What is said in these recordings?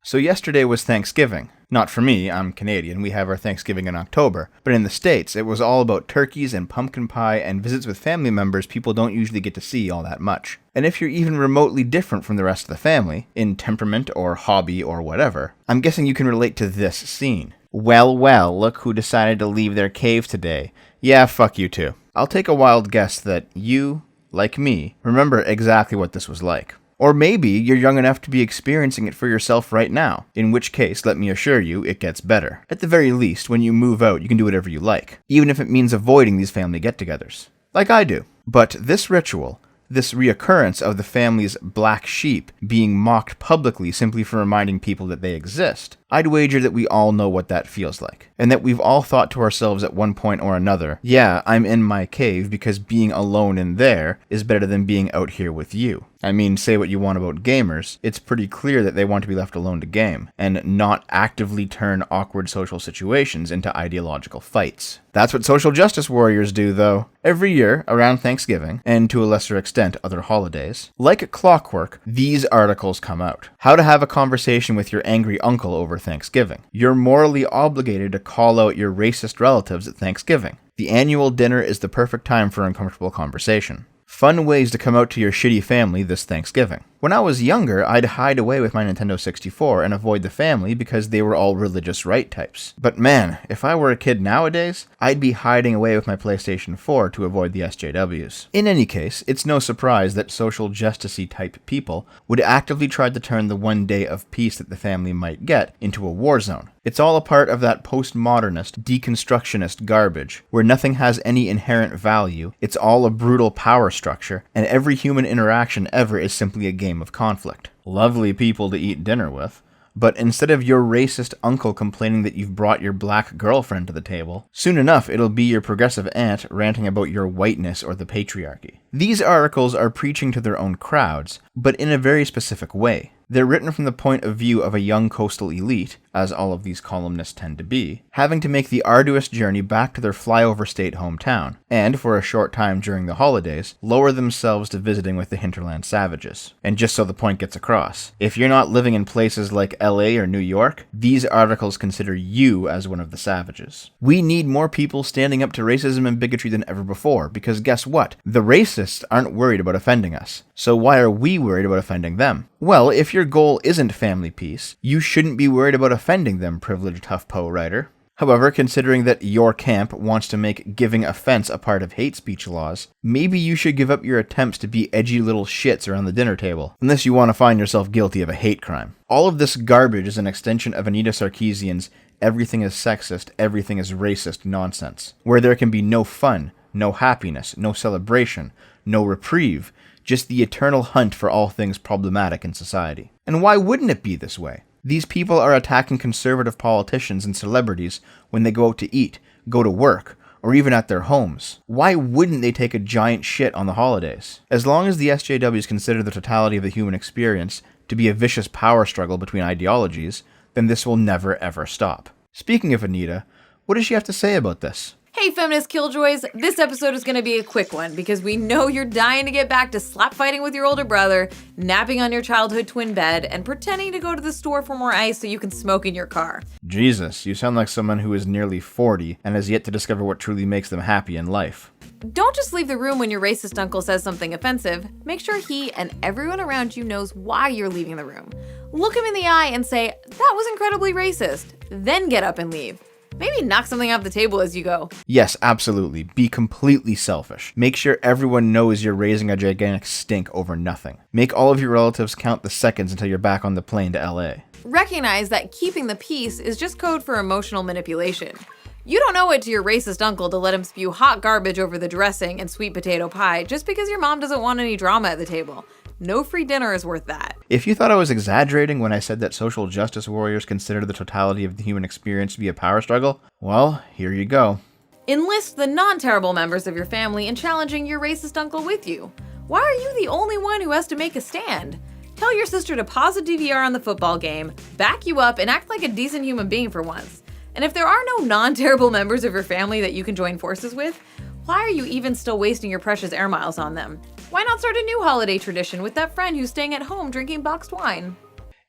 So yesterday was Thanksgiving. Not for me, I'm Canadian, we have our Thanksgiving in October. But in the States, it was all about turkeys and pumpkin pie and visits with family members people don't usually get to see all that much. And if you're even remotely different from the rest of the family, in temperament or hobby or whatever, I'm guessing you can relate to this scene. Well, look who decided to leave their cave today. Yeah, fuck you too. I'll take a wild guess that you, like me, remember exactly what this was like. Or maybe you're young enough to be experiencing it for yourself right now, in which case, let me assure you, it gets better. At the very least, when you move out, you can do whatever you like, even if it means avoiding these family get-togethers. Like I do. But this ritual, this reoccurrence of the family's black sheep being mocked publicly simply for reminding people that they exist, I'd wager that we all know what that feels like, and that we've all thought to ourselves at one point or another, yeah, I'm in my cave because being alone in there is better than being out here with you. I mean, say what you want about gamers, it's pretty clear that they want to be left alone to game, and not actively turn awkward social situations into ideological fights. That's what social justice warriors do, though. Every year, around Thanksgiving, and to a lesser extent other holidays, like clockwork, these articles come out. How to have a conversation with your angry uncle over Thanksgiving. You're morally obligated to call out your racist relatives at Thanksgiving. The annual dinner is the perfect time for uncomfortable conversation. Fun ways to come out to your shitty family this Thanksgiving. When I was younger, I'd hide away with my Nintendo 64 and avoid the family because they were all religious right types. But man, if I were a kid nowadays, I'd be hiding away with my PlayStation 4 to avoid the SJWs. In any case, it's no surprise that social justice-y type people would actively try to turn the one day of peace that the family might get into a war zone. It's all a part of that postmodernist, deconstructionist garbage, where nothing has any inherent value, it's all a brutal power structure, and every human interaction ever is simply a game of conflict. Lovely people to eat dinner with, but instead of your racist uncle complaining that you've brought your black girlfriend to the table, soon enough it'll be your progressive aunt ranting about your whiteness or the patriarchy. These articles are preaching to their own crowds, but in a very specific way. They're written from the point of view of a young coastal elite, as all of these columnists tend to be, having to make the arduous journey back to their flyover state hometown, and, for a short time during the holidays, lower themselves to visiting with the hinterland savages. And just so the point gets across, if you're not living in places like LA or New York, these articles consider you as one of the savages. We need more people standing up to racism and bigotry than ever before, because guess what? The racists aren't worried about offending us. So why are we worried about offending them? Well, if your goal isn't family peace, you shouldn't be worried about offending them, privileged HuffPo writer. However, considering that your camp wants to make giving offense a part of hate speech laws, maybe you should give up your attempts to be edgy little shits around the dinner table, unless you want to find yourself guilty of a hate crime. All of this garbage is an extension of Anita Sarkeesian's everything is sexist, everything is racist nonsense, where there can be no fun, no happiness, no celebration, no reprieve, just the eternal hunt for all things problematic in society. And why wouldn't it be this way? These people are attacking conservative politicians and celebrities when they go out to eat, go to work, or even at their homes. Why wouldn't they take a giant shit on the holidays? As long as the SJWs consider the totality of the human experience to be a vicious power struggle between ideologies, then this will never ever stop. Speaking of Anita, what does she have to say about this? Hey feminist killjoys, this episode is going to be a quick one because we know you're dying to get back to slap fighting with your older brother, napping on your childhood twin bed, and pretending to go to the store for more ice so you can smoke in your car. Jesus, you sound like someone who is nearly 40 and has yet to discover what truly makes them happy in life. Don't just leave the room when your racist uncle says something offensive. Make sure he and everyone around you knows why you're leaving the room. Look him in the eye and say, "That was incredibly racist." Then get up and leave. Maybe knock something off the table as you go. Yes, absolutely. Be completely selfish. Make sure everyone knows you're raising a gigantic stink over nothing. Make all of your relatives count the seconds until you're back on the plane to LA. Recognize that keeping the peace is just code for emotional manipulation. You don't owe it to your racist uncle to let him spew hot garbage over the dressing and sweet potato pie just because your mom doesn't want any drama at the table. No free dinner is worth that. If you thought I was exaggerating when I said that social justice warriors consider the totality of the human experience to be a power struggle, well, here you go. Enlist the non-terrible members of your family in challenging your racist uncle with you. Why are you the only one who has to make a stand? Tell your sister to pause the DVR on the football game, back you up, and act like a decent human being for once. And if there are no non-terrible members of your family that you can join forces with, why are you even still wasting your precious air miles on them? Why not start a new holiday tradition with that friend who's staying at home drinking boxed wine?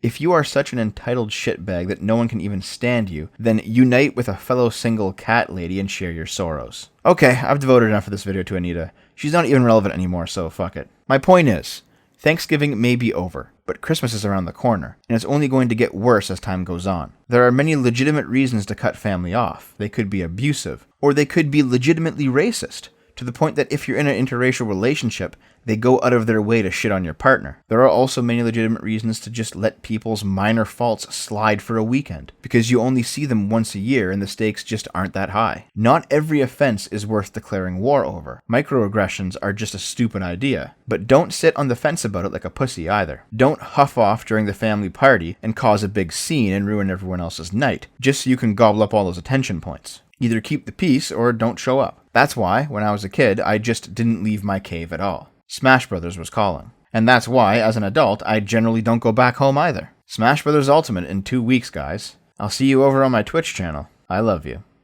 If you are such an entitled shitbag that no one can even stand you, then unite with a fellow single cat lady and share your sorrows. Okay, I've devoted enough of this video to Anita. She's not even relevant anymore, so fuck it. My point is, Thanksgiving may be over, but Christmas is around the corner, and it's only going to get worse as time goes on. There are many legitimate reasons to cut family off. They could be abusive, or they could be legitimately racist, to the point that if you're in an interracial relationship, they go out of their way to shit on your partner. There are also many legitimate reasons to just let people's minor faults slide for a weekend, because you only see them once a year and the stakes just aren't that high. Not every offense is worth declaring war over. Microaggressions are just a stupid idea, but don't sit on the fence about it like a pussy either. Don't huff off during the family party and cause a big scene and ruin everyone else's night, just so you can gobble up all those attention points. Either keep the peace or don't show up. That's why, when I was a kid, I just didn't leave my cave at all. Smash Brothers was calling. And that's why, as an adult, I generally don't go back home either. Smash Brothers Ultimate in 2 weeks, guys. I'll see you over on my Twitch channel. I love you.